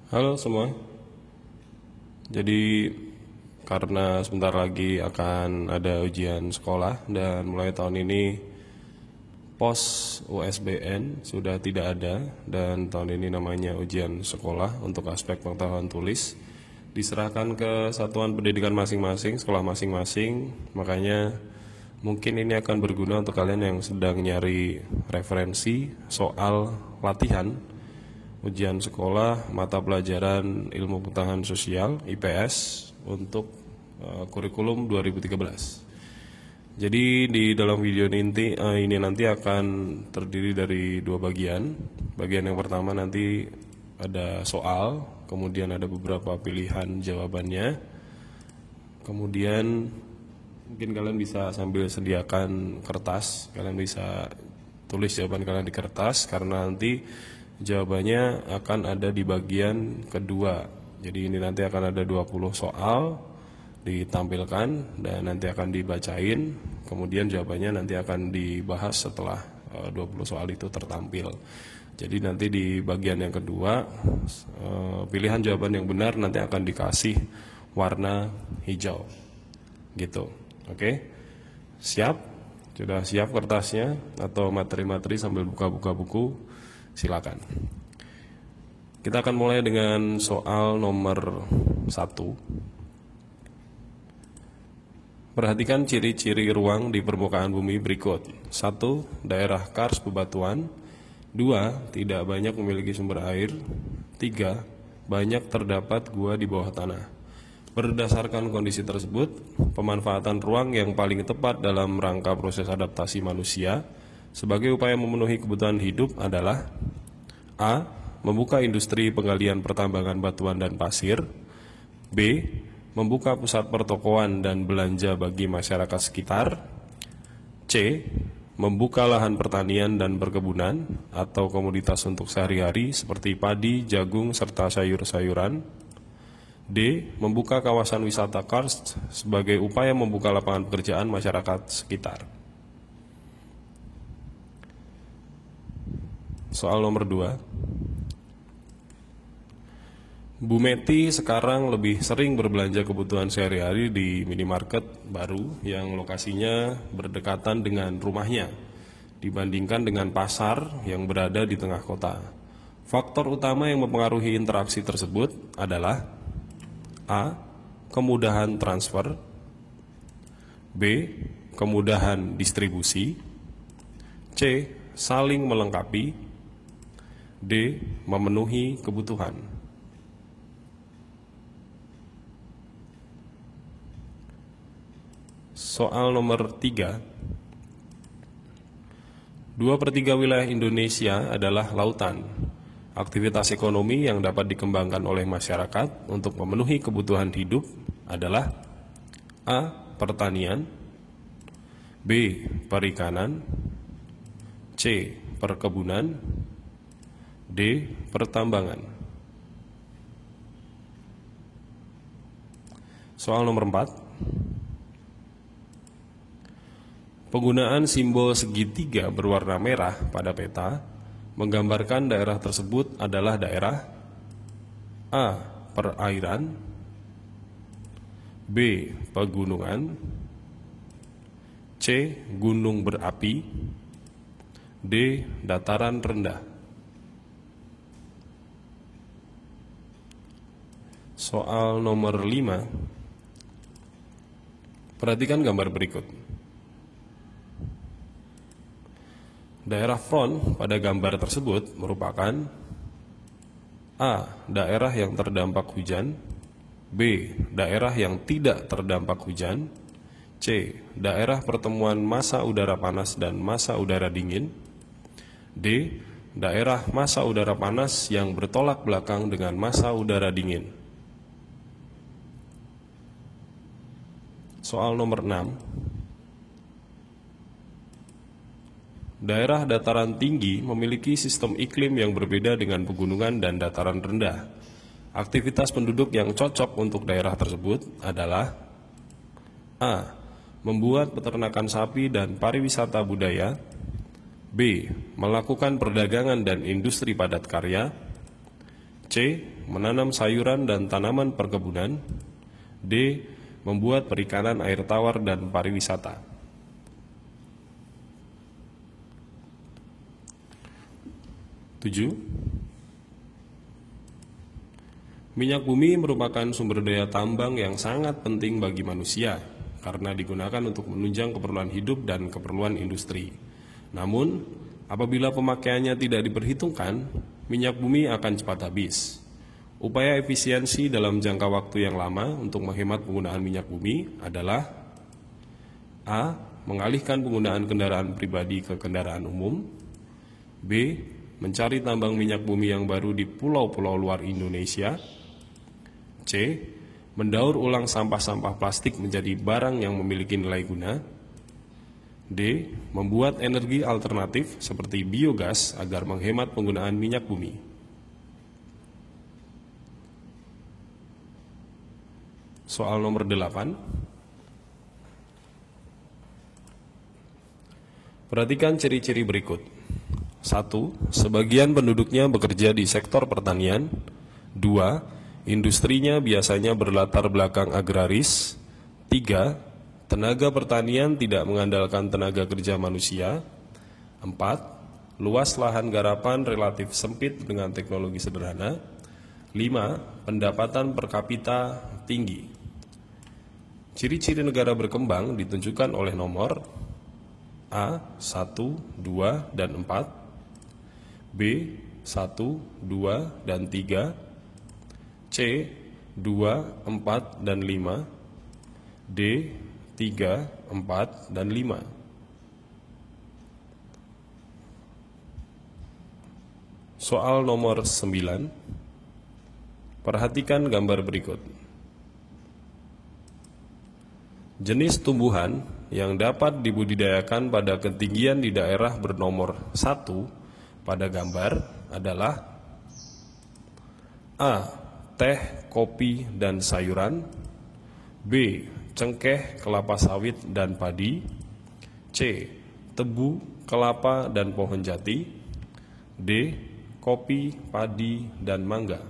Halo semua. Jadi karena sebentar lagi akan ada ujian sekolah dan mulai tahun ini pos USBN sudah tidak ada dan tahun ini namanya ujian sekolah untuk aspek pengetahuan tulis diserahkan ke satuan pendidikan masing-masing, sekolah masing-masing. Makanya mungkin ini akan berguna untuk kalian yang sedang nyari referensi soal latihan ujian sekolah mata pelajaran ilmu pengetahuan sosial IPS untuk kurikulum 2013. Jadi di dalam video ini nanti akan terdiri dari dua bagian. Bagian yang pertama nanti ada soal, kemudian ada beberapa pilihan jawabannya. Kemudian mungkin kalian bisa sambil sediakan kertas, kalian bisa tulis jawaban kalian di kertas karena nanti jawabannya akan ada di bagian kedua. Jadi ini nanti akan ada 20 soal ditampilkan dan nanti akan dibacain. Kemudian jawabannya nanti akan dibahas setelah 20 soal itu tertampil. Jadi nanti di bagian yang kedua pilihan jawaban yang benar nanti akan dikasih warna hijau. Gitu. Oke? Siap? Sudah siap kertasnya atau materi-materi sambil buka-buka buku? Silakan. Kita akan mulai dengan soal nomor 1. Perhatikan ciri-ciri ruang di permukaan bumi berikut. 1. Daerah kars bebatuan. 2. Tidak banyak memiliki sumber air. 3. Banyak terdapat gua di bawah tanah. Berdasarkan kondisi tersebut, pemanfaatan ruang yang paling tepat dalam rangka proses adaptasi manusia sebagai upaya memenuhi kebutuhan hidup adalah A. Membuka industri penggalian pertambangan batuan dan pasir. B. Membuka pusat pertokoan dan belanja bagi masyarakat sekitar. C. Membuka lahan pertanian dan perkebunan atau komoditas untuk sehari-hari seperti padi, jagung, serta sayur-sayuran. D. Membuka kawasan wisata karst sebagai upaya membuka lapangan pekerjaan masyarakat sekitar. Soal nomor 2. Bu Meti sekarang lebih sering berbelanja kebutuhan sehari-hari di minimarket baru yang lokasinya berdekatan dengan rumahnya dibandingkan dengan pasar yang berada di tengah kota. Faktor utama yang mempengaruhi interaksi tersebut adalah A. Kemudahan transfer. B. Kemudahan distribusi. C. Saling melengkapi. D. Memenuhi kebutuhan. Soal nomor 3. 2/3 wilayah Indonesia adalah lautan. Aktivitas ekonomi yang dapat dikembangkan oleh masyarakat untuk memenuhi kebutuhan hidup adalah A. Pertanian. B. Perikanan. C. Perkebunan. D. Pertambangan. Soal nomor 4. Penggunaan simbol segitiga berwarna merah pada peta menggambarkan daerah tersebut adalah daerah A. Perairan. B. Pegunungan. C. Gunung berapi. D. Dataran rendah. Soal nomor 5. Perhatikan gambar berikut. Daerah front pada gambar tersebut merupakan A. Daerah yang terdampak hujan. B. Daerah yang tidak terdampak hujan. C. Daerah pertemuan massa udara panas dan massa udara dingin. D. Daerah massa udara panas yang bertolak belakang dengan massa udara dingin. Soal nomor 6. Daerah dataran tinggi memiliki sistem iklim yang berbeda dengan pegunungan dan dataran rendah. Aktivitas penduduk yang cocok untuk daerah tersebut adalah A. Membuat peternakan sapi dan pariwisata budaya. B. Melakukan perdagangan dan industri padat karya. C. Menanam sayuran dan tanaman perkebunan. D. Membuat perikanan air tawar dan pariwisata. 7. Minyak bumi merupakan sumber daya tambang yang sangat penting bagi manusia karena digunakan untuk menunjang keperluan hidup dan keperluan industri. Namun, apabila pemakaiannya tidak diperhitungkan, minyak bumi akan cepat habis. Upaya efisiensi dalam jangka waktu yang lama untuk menghemat penggunaan minyak bumi adalah A. Mengalihkan penggunaan kendaraan pribadi ke kendaraan umum. B. Mencari tambang minyak bumi yang baru di pulau-pulau luar Indonesia. C. Mendaur ulang sampah-sampah plastik menjadi barang yang memiliki nilai guna. D. Membuat energi alternatif seperti biogas agar menghemat penggunaan minyak bumi. Soal nomor 8. Perhatikan ciri-ciri berikut. 1. Sebagian penduduknya bekerja di sektor pertanian. 2. Industrinya biasanya berlatar belakang agraris. 3. Tenaga pertanian tidak mengandalkan tenaga kerja manusia. 4. Luas lahan garapan relatif sempit dengan teknologi sederhana. 5. Pendapatan per kapita tinggi. Ciri-ciri negara berkembang ditunjukkan oleh nomor A. 1, 2, dan 4. B. 1, 2, dan 3. C. 2, 4, dan 5. D. 3, 4, dan 5. Soal nomor 9. Perhatikan gambar berikut. Jenis tumbuhan yang dapat dibudidayakan pada ketinggian di daerah bernomor 1 pada gambar adalah A. Teh, kopi, dan sayuran. B. Cengkeh, kelapa sawit, dan padi. C. Tebu, kelapa, dan pohon jati. D. Kopi, padi, dan mangga.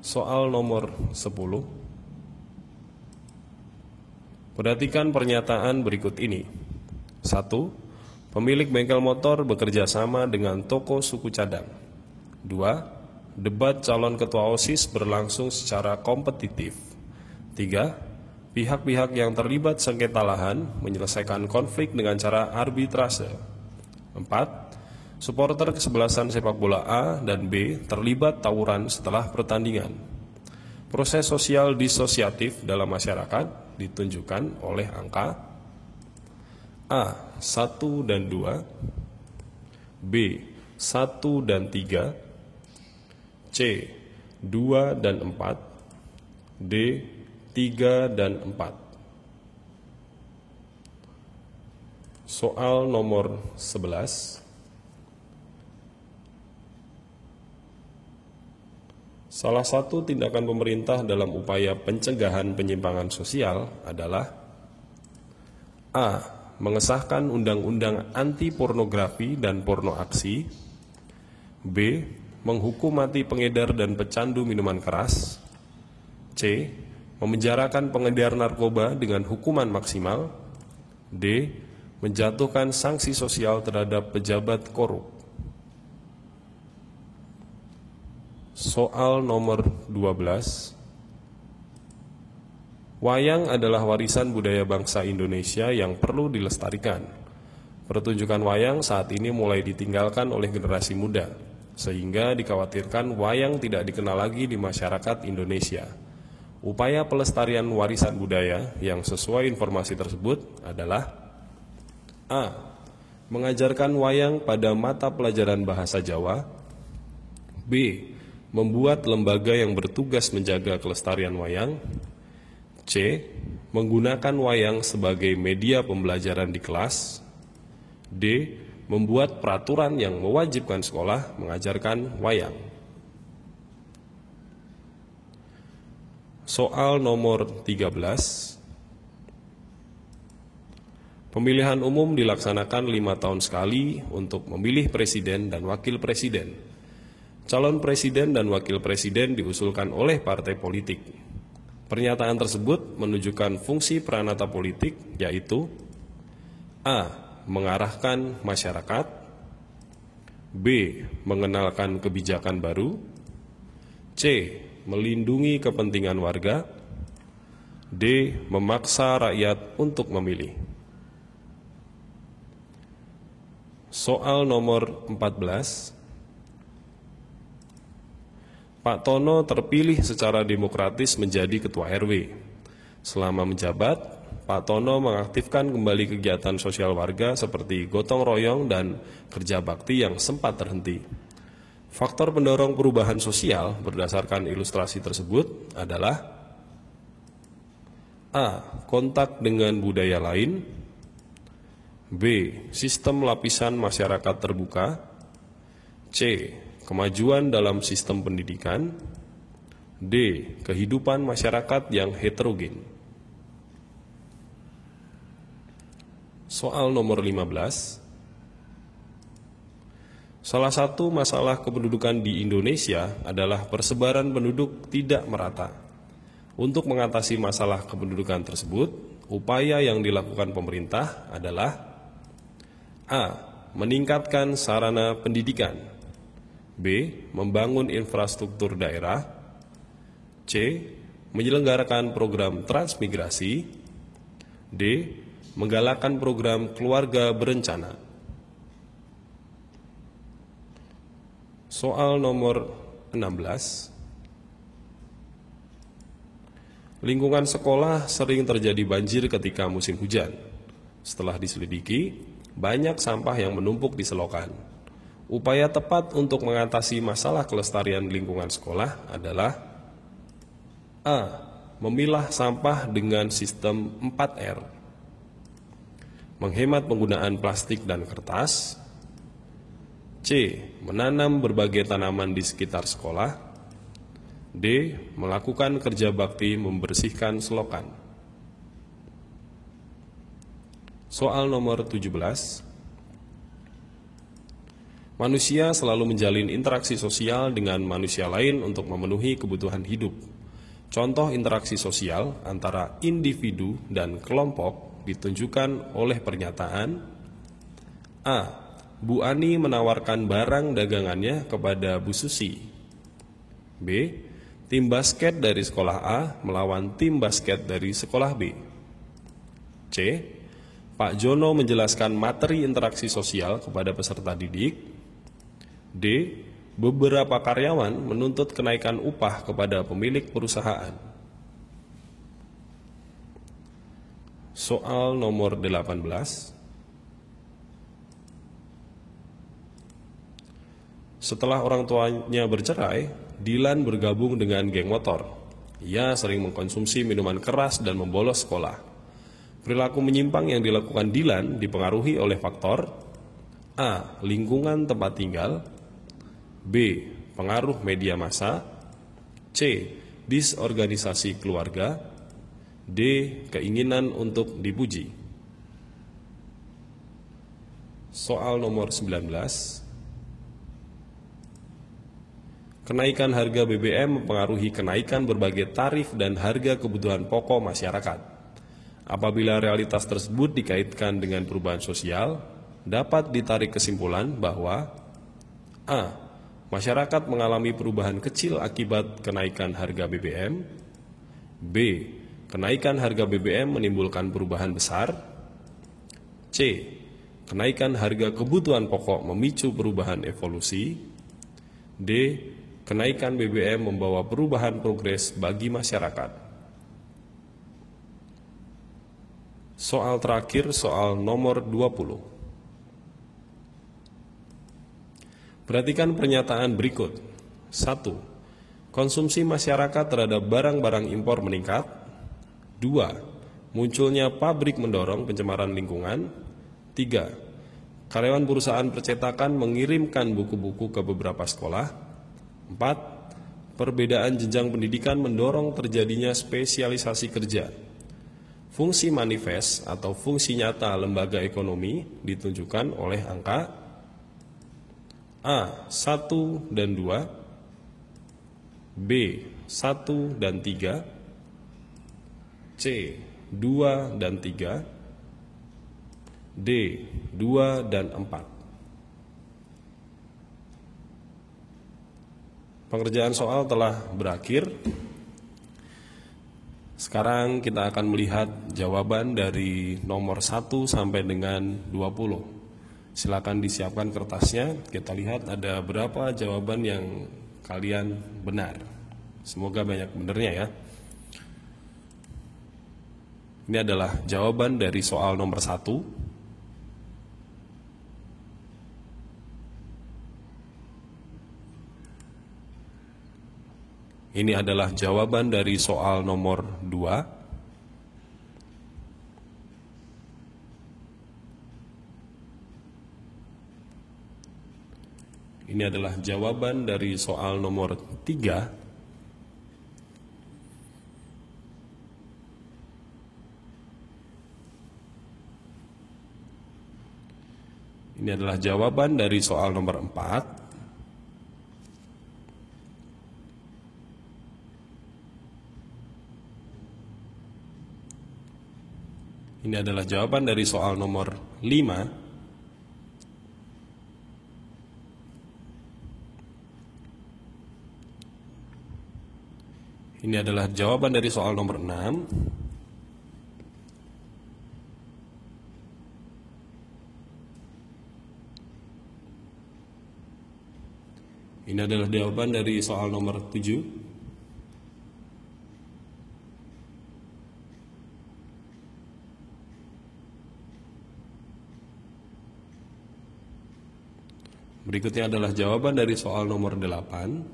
Soal nomor 10. Perhatikan pernyataan berikut ini. 1. Pemilik bengkel motor bekerja sama dengan toko suku cadang. 2. Debat calon ketua OSIS berlangsung secara kompetitif. 3. Pihak-pihak yang terlibat sengketa lahan menyelesaikan konflik dengan cara arbitrase. 4. Supporter kesebelasan sepak bola A dan B terlibat tawuran setelah pertandingan. Proses sosial disosiatif dalam masyarakat ditunjukkan oleh angka A. 1 dan 2, B. 1 dan 3, C. 2 dan 4, D. 3 dan 4. Soal nomor 11. Salah satu tindakan pemerintah dalam upaya pencegahan penyimpangan sosial adalah A. Mengesahkan undang-undang anti pornografi dan porno aksi. B. Menghukum mati pengedar dan pecandu minuman keras. C. Memenjarakan pengedar narkoba dengan hukuman maksimal. D. Menjatuhkan sanksi sosial terhadap pejabat korup. Soal nomor 12. Wayang adalah warisan budaya bangsa Indonesia yang perlu dilestarikan. Pertunjukan wayang saat ini mulai ditinggalkan oleh generasi muda, sehingga dikhawatirkan wayang tidak dikenal lagi di masyarakat Indonesia. Upaya pelestarian warisan budaya yang sesuai informasi tersebut adalah A. Mengajarkan wayang pada mata pelajaran bahasa Jawa. B. Membuat lembaga yang bertugas menjaga kelestarian wayang. C. Menggunakan wayang sebagai media pembelajaran di kelas. D. Membuat peraturan yang mewajibkan sekolah mengajarkan wayang. Soal nomor 13. Pemilihan umum dilaksanakan 5 tahun sekali untuk memilih presiden dan wakil presiden. Calon presiden dan wakil presiden diusulkan oleh partai politik. Pernyataan tersebut menunjukkan fungsi peranata politik, yaitu A. Mengarahkan masyarakat, B. Mengenalkan kebijakan baru, C. Melindungi kepentingan warga, D. Memaksa rakyat untuk memilih. Soal nomor 14. Pak Tono terpilih secara demokratis menjadi Ketua RW. Selama menjabat, Pak Tono mengaktifkan kembali kegiatan sosial warga seperti gotong royong dan kerja bakti yang sempat terhenti. Faktor pendorong perubahan sosial berdasarkan ilustrasi tersebut adalah A. Kontak dengan budaya lain, B. Sistem lapisan masyarakat terbuka, C. Kemajuan dalam sistem pendidikan, D. Kehidupan masyarakat yang heterogen. Soal nomor 15. Salah satu masalah kependudukan di Indonesia adalah persebaran penduduk tidak merata. Untuk mengatasi masalah kependudukan tersebut, upaya yang dilakukan pemerintah adalah A. Meningkatkan sarana pendidikan, B. Membangun infrastruktur daerah, C. Menyelenggarakan program transmigrasi, D. Menggalakkan program keluarga berencana. Soal nomor 16. Lingkungan sekolah sering terjadi banjir ketika musim hujan. Setelah diselidiki, banyak sampah yang menumpuk di selokan. Upaya tepat untuk mengatasi masalah kelestarian lingkungan sekolah adalah A. Memilah sampah dengan sistem 4R. Menghemat penggunaan plastik dan kertas. C. Menanam berbagai tanaman di sekitar sekolah. D. Melakukan kerja bakti membersihkan selokan. Soal nomor 17. Manusia selalu menjalin interaksi sosial dengan manusia lain untuk memenuhi kebutuhan hidup. Contoh interaksi sosial antara individu dan kelompok ditunjukkan oleh pernyataan A. Bu Ani menawarkan barang dagangannya kepada Bu Susi. B. Tim basket dari sekolah A melawan tim basket dari sekolah B. C. Pak Jono menjelaskan materi interaksi sosial kepada peserta didik. D. Beberapa karyawan menuntut kenaikan upah kepada pemilik perusahaan. Soal nomor 18. Setelah orang tuanya bercerai, Dilan bergabung dengan geng motor. Ia sering mengkonsumsi minuman keras dan membolos sekolah. Perilaku menyimpang yang dilakukan Dilan dipengaruhi oleh faktor A. Lingkungan tempat tinggal, B. Pengaruh media massa, C. Disorganisasi keluarga, D. Keinginan untuk dipuji. Soal nomor 19. Kenaikan harga BBM mempengaruhi kenaikan berbagai tarif dan harga kebutuhan pokok masyarakat. Apabila realitas tersebut dikaitkan dengan perubahan sosial, dapat ditarik kesimpulan bahwa A. Masyarakat mengalami perubahan kecil akibat kenaikan harga BBM, B. Kenaikan harga BBM menimbulkan perubahan besar, C. Kenaikan harga kebutuhan pokok memicu perubahan evolusi, D. Kenaikan BBM membawa perubahan progres bagi masyarakat. Soal terakhir, soal nomor 20. Perhatikan pernyataan berikut. 1. Konsumsi masyarakat terhadap barang-barang impor meningkat. 2. Munculnya pabrik mendorong pencemaran lingkungan. 3. Karyawan perusahaan percetakan mengirimkan buku-buku ke beberapa sekolah. 4. Perbedaan jenjang pendidikan mendorong terjadinya spesialisasi kerja. Fungsi manifest atau fungsi nyata lembaga ekonomi ditunjukkan oleh angka A. 1 dan 2, B. 1 dan 3, C. 2 dan 3, D. 2 dan 4. Pengerjaan soal telah berakhir. Sekarang kita akan melihat jawaban dari nomor 1 sampai dengan 20. Silakan disiapkan kertasnya. Kita lihat ada berapa jawaban yang kalian benar. Semoga banyak benernya ya. Ini adalah jawaban dari soal nomor 1. Ini adalah jawaban dari soal nomor 2. Ini adalah jawaban dari soal nomor 3. Ini adalah jawaban dari soal nomor 4. Ini adalah jawaban dari soal nomor 5. Ini adalah jawaban dari soal nomor 6. Ini adalah jawaban dari soal nomor 7. Berikutnya adalah jawaban dari soal nomor 8.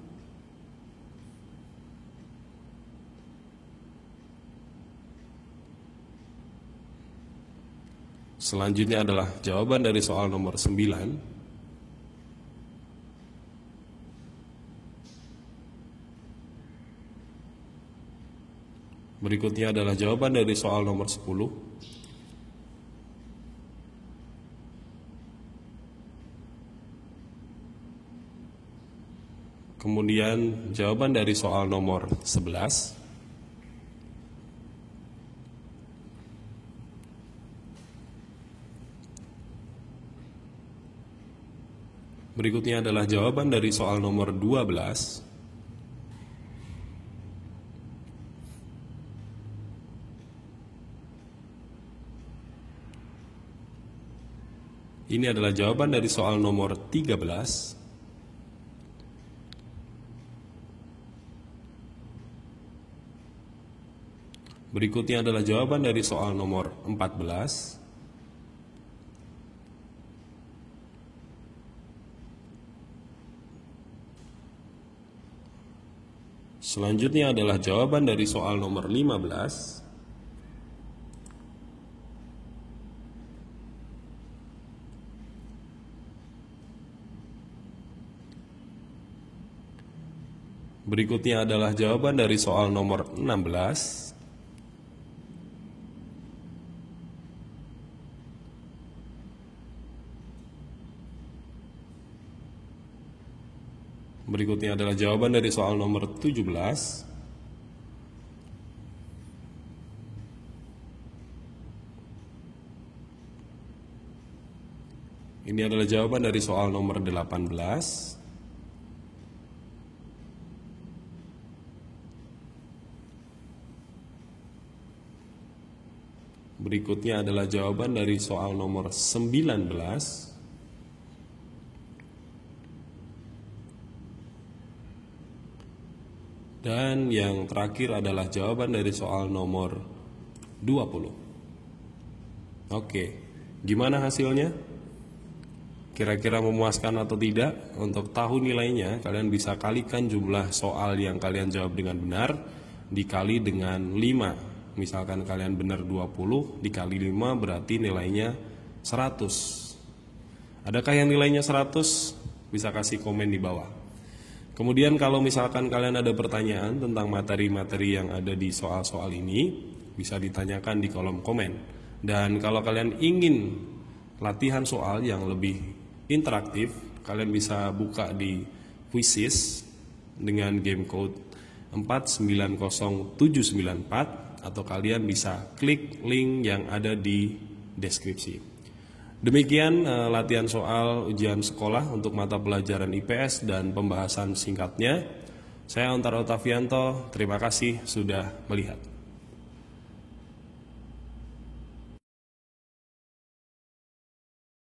Selanjutnya adalah jawaban dari soal nomor 9. Berikutnya adalah jawaban dari soal nomor 10. Kemudian jawaban dari soal nomor 11. Berikutnya adalah jawaban dari soal nomor 12. Ini adalah jawaban dari soal nomor 13. Berikutnya adalah jawaban dari soal nomor 14. Selanjutnya adalah jawaban dari soal nomor 15. Berikutnya adalah jawaban dari soal nomor 16. Berikutnya adalah jawaban dari soal nomor 17. Ini adalah jawaban dari soal nomor 18. Berikutnya adalah jawaban dari soal nomor 19. Dan yang terakhir adalah jawaban dari soal nomor 20. Oke, gimana hasilnya? Kira-kira memuaskan atau tidak? Untuk tahu nilainya, kalian bisa kalikan jumlah soal yang kalian jawab dengan benar dikali dengan 5. Misalkan kalian benar 20 dikali 5 berarti nilainya 100. Adakah yang nilainya 100? Bisa kasih komen di bawah. Kemudian kalau misalkan kalian ada pertanyaan tentang materi-materi yang ada di soal-soal ini, bisa ditanyakan di kolom komen. Dan kalau kalian ingin latihan soal yang lebih interaktif, kalian bisa buka di Quizzes dengan game code 490794 atau kalian bisa klik link yang ada di deskripsi. Demikian latihan soal ujian sekolah untuk mata pelajaran IPS dan pembahasan singkatnya. Saya Ontar Otavianto, terima kasih sudah melihat.